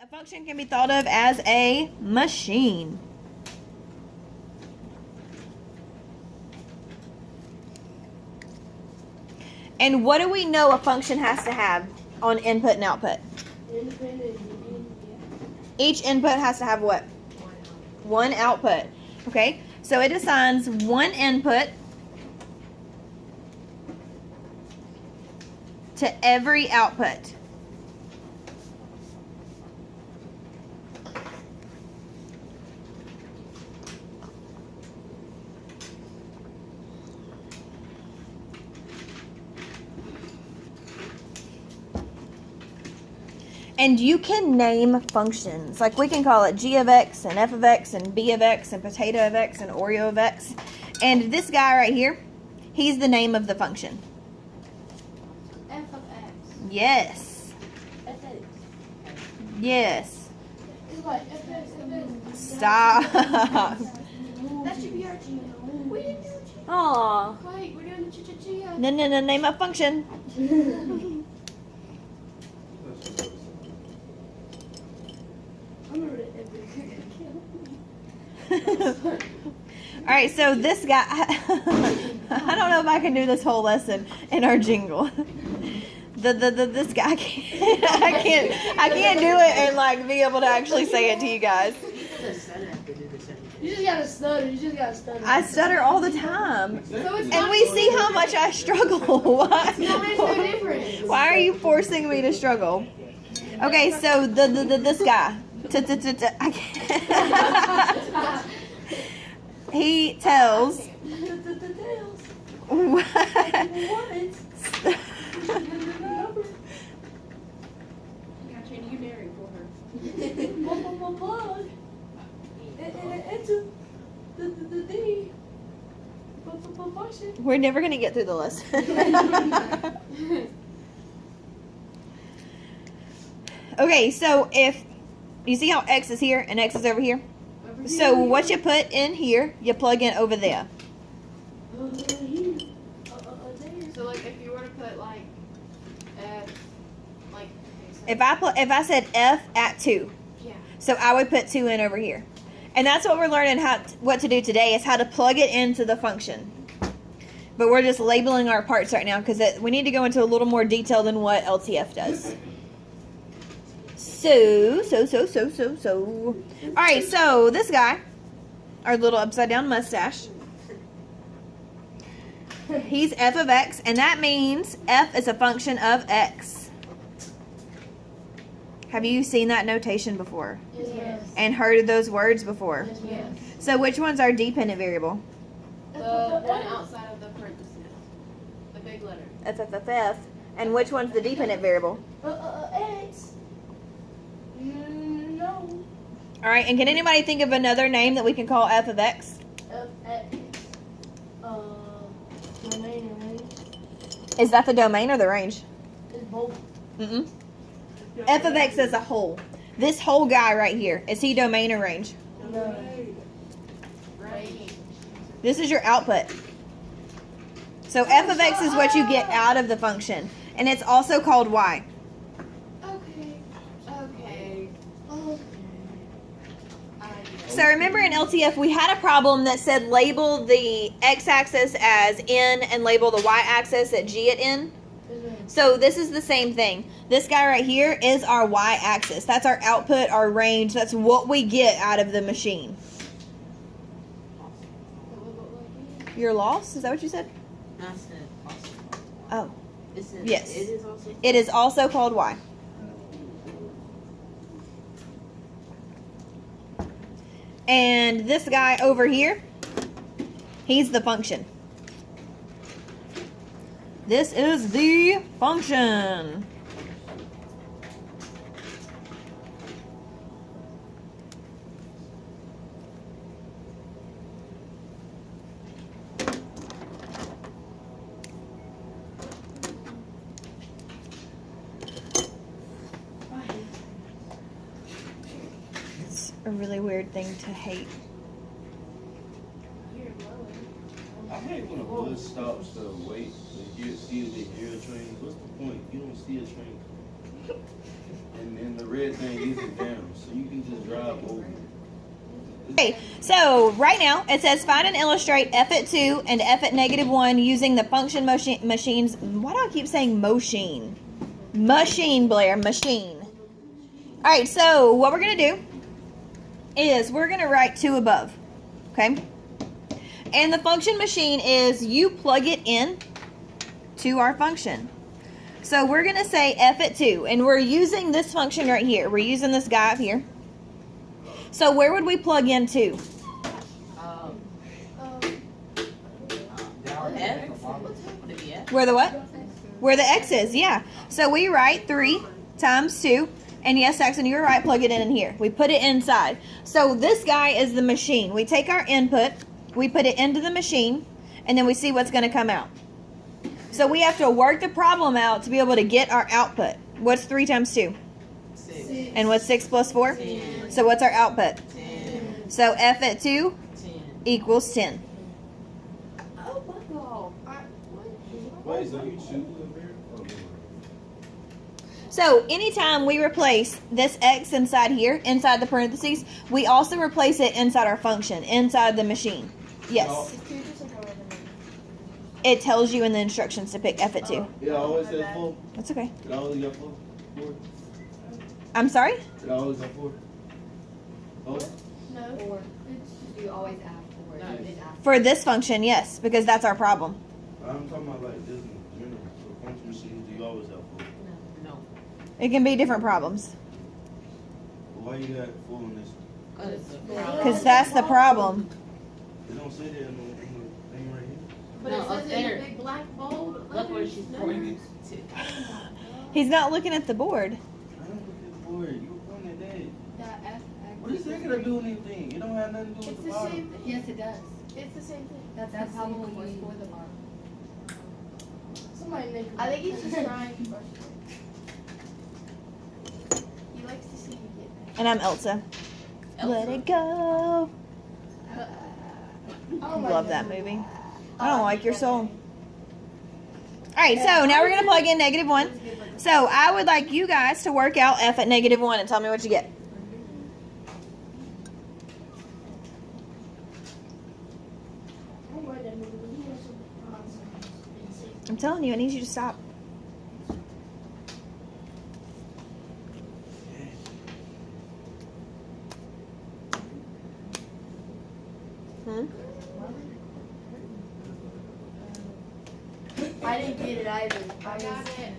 A function can be thought of as a machine. And what do we know a function has to have on input and output? Each input has to have what? One output. Okay, so it assigns one input to every output. And you can name functions. Like we can call it g of x and f of x and b of x and potato of x and Oreo of x. And this guy right here, he's the name of the function. F of x. Yes. Fx. Yes. It's like fx. Stop. That should be our G. We didn't do a G. Aw. Wait, we're doing the G. No, name a function. All right, so this guy, I don't know if I can do this whole lesson in our jingle. This guy, I can't do it and like be able to actually say it to you guys. You just gotta stutter. I stutter all the time, So it's and we see how much I struggle. Why? No, there's no difference. Why are you forcing me to struggle? Okay, so this guy, I can't. He tells. What? You narrate for her. Plug. Enter the D. Function. We're never gonna get through the lesson. Okay, so if you see how X is here and X is over here, so what you put in here, you plug in over there. So like if you were to put like F, like If I said F at 2, yeah. so I would put 2 in over here, and that's what we're learning what to do today is how to plug it into the function. But we're just labeling our parts right now because we need to go into a little more detail than what LTF does. So. All right, so this guy, our little upside down mustache, he's f of x, and that means f is a function of x. Have you seen that notation before? Yes. And heard of those words before? Yes. So which one's our dependent variable? The one outside of the parentheses. The big letter. F. And which one's the dependent variable? X. No. All right, and can anybody think of another name that we can call f of x? X. Domain and range. Is that the domain or the range? It's both. Mm-mm. F of x as a whole. This whole guy right here, is he domain or range? No. Range. This is your output. So f of x is what you get out of the function. And it's also called y. Okay. So remember in LTF we had a problem that said label the x-axis as n and label the y-axis at g at n. So this is the same thing. This guy right here is our y-axis. That's our output, our range. That's what we get out of the machine. You're lost? Is that what you said? I said also. Oh, It says yes. It is also. it is also called y. And this guy over here, he's the function. This is the function. It's a really weird thing to hate. I hate when a bus stops to wait to see if they hear a train. What's the point? You don't see a train. and the red thing isn't down, so you can just drive over it. Okay, so right now it says find and illustrate f at 2 and f at -1 using the function machines. Why do I keep saying machine? Machine, Blair, machine. All right, so what we're going to do is we're going to write 2 above, okay? And the function machine is you plug it in to our function. So we're going to say f at 2, and we're using this function right here. We're using this guy up here. So where would we plug in to? Where the what? Where the x is, yeah. So we write 3 times 2. And yes, Saxon, you're right, plug it in here. We put it inside. So this guy is the machine. We take our input, we put it into the machine, and then we see what's going to come out. So we have to work the problem out to be able to get our output. What's 3 times 2? 6. And what's 6 plus 4? 10. So what's our output? 10. So f at 2 10. equals 10. Oh my god. Wait, so you choose up here? Oh, no. So anytime we replace this x inside here, inside the parentheses, we also replace it inside our function, inside the machine. Yes. It tells you in the instructions to pick f at 2. It always has 4. That's okay. It always got 4. 4. I'm sorry? It always got 4. Oh, No. Or you always ask for it. No. You just ask. For this function, yes, because that's our problem. I'm talking about like this in general. So function machines, do you always have 4? No. It can be different problems. Well, why you got 4 on this? Because it's a problem. Because that's the problem. They don't say that in the thing right here. But No, it up says in there. a big black bold. Look where she's pointing to. He's not looking at the board. I don't look at the board. You were pointing at that. That F. What is that gonna do anything? It don't have nothing to do with It's the the bottom. same thing. Yes, it does. It's the same thing. That's the probably same was thing. for the mark. Somebody make I think he's just trying to brush it. He likes to see you get mad. And I'm Elsa. Let it go. Oh my Love God. that movie. I don't like your soul. Alright, so now we're going to plug in -1. So I would like you guys to work out f at -1 and tell me what you get. I'm telling you, I need you to stop. I didn't get it either. I got it.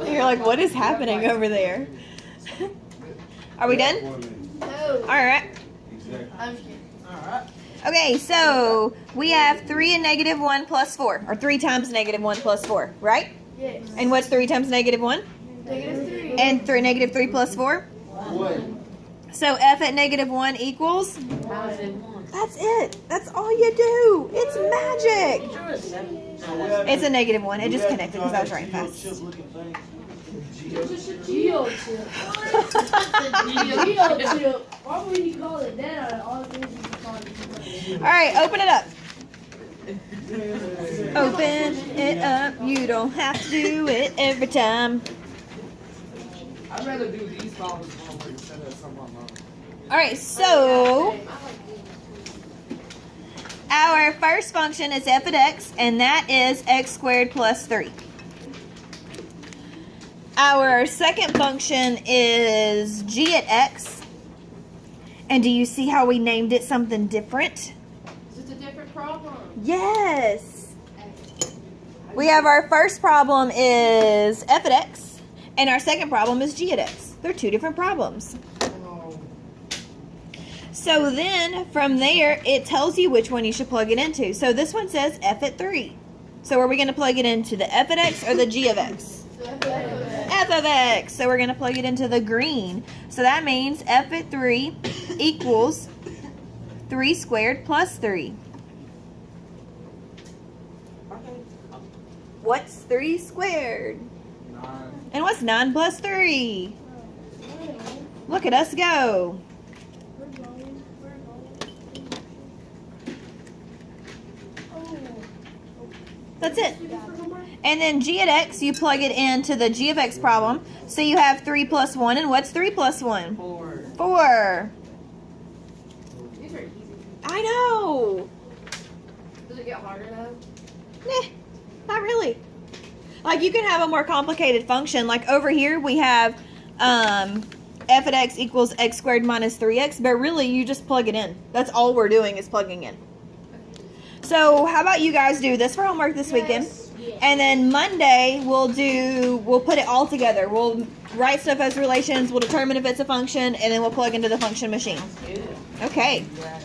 You're like, what is happening over there? Are we done? 4 minutes. No. Alright. Exactly. I'm just kidding. Alright. Okay, so we have 3 and -1 plus 4. Or 3 times -1 plus 4, right? Yes. And what's 3 times -1? -3. And -3 plus 4? What? So f at -1 equals? How is it 1? That's it. That's all you do. It's magic. Sure it's 7. So we have It's a to- -1. It we just have to connected draw because I was that writing Geo fast. chip looking thing. It's just a Geo chip. Geo chip. Why would you call it that out of all the things you can call it? All right, open it up. Open it up. You don't have to do it every time. I'd rather do these problems longer instead of some on mine. All right, so our first function is f at x, and that is x squared plus 3. Our second function is g at x. And do you see how we named it something different? It's just a different problem. Yes. We have our first problem is f at x, and our second problem is g at x. They're 2 different problems. So then from there, it tells you which one you should plug it into. So this one says f at 3. So are we going to plug it into the f at x or the g of x? F of x. So we're going to plug it into the green. So that means f at 3 equals 3 squared plus 3. What's 3 squared? 9. And what's 9 plus 3? Look at us go. That's it. And then g at x, you plug it into the g of x problem. So you have 3 plus 1. And what's 3 plus 1? 4. 4. These are easy. I know. Does it get harder though? Nah, not really. Like, you can have a more complicated function. Like, over here we have f at x equals x squared minus 3x. But really, you just plug it in. That's all we're doing is plugging in. So, how about you guys do this for homework this weekend? And then Monday, we'll put it all together. We'll write stuff as relations. We'll determine if it's a function. And then we'll plug into the function machine. Good. Okay. Yeah.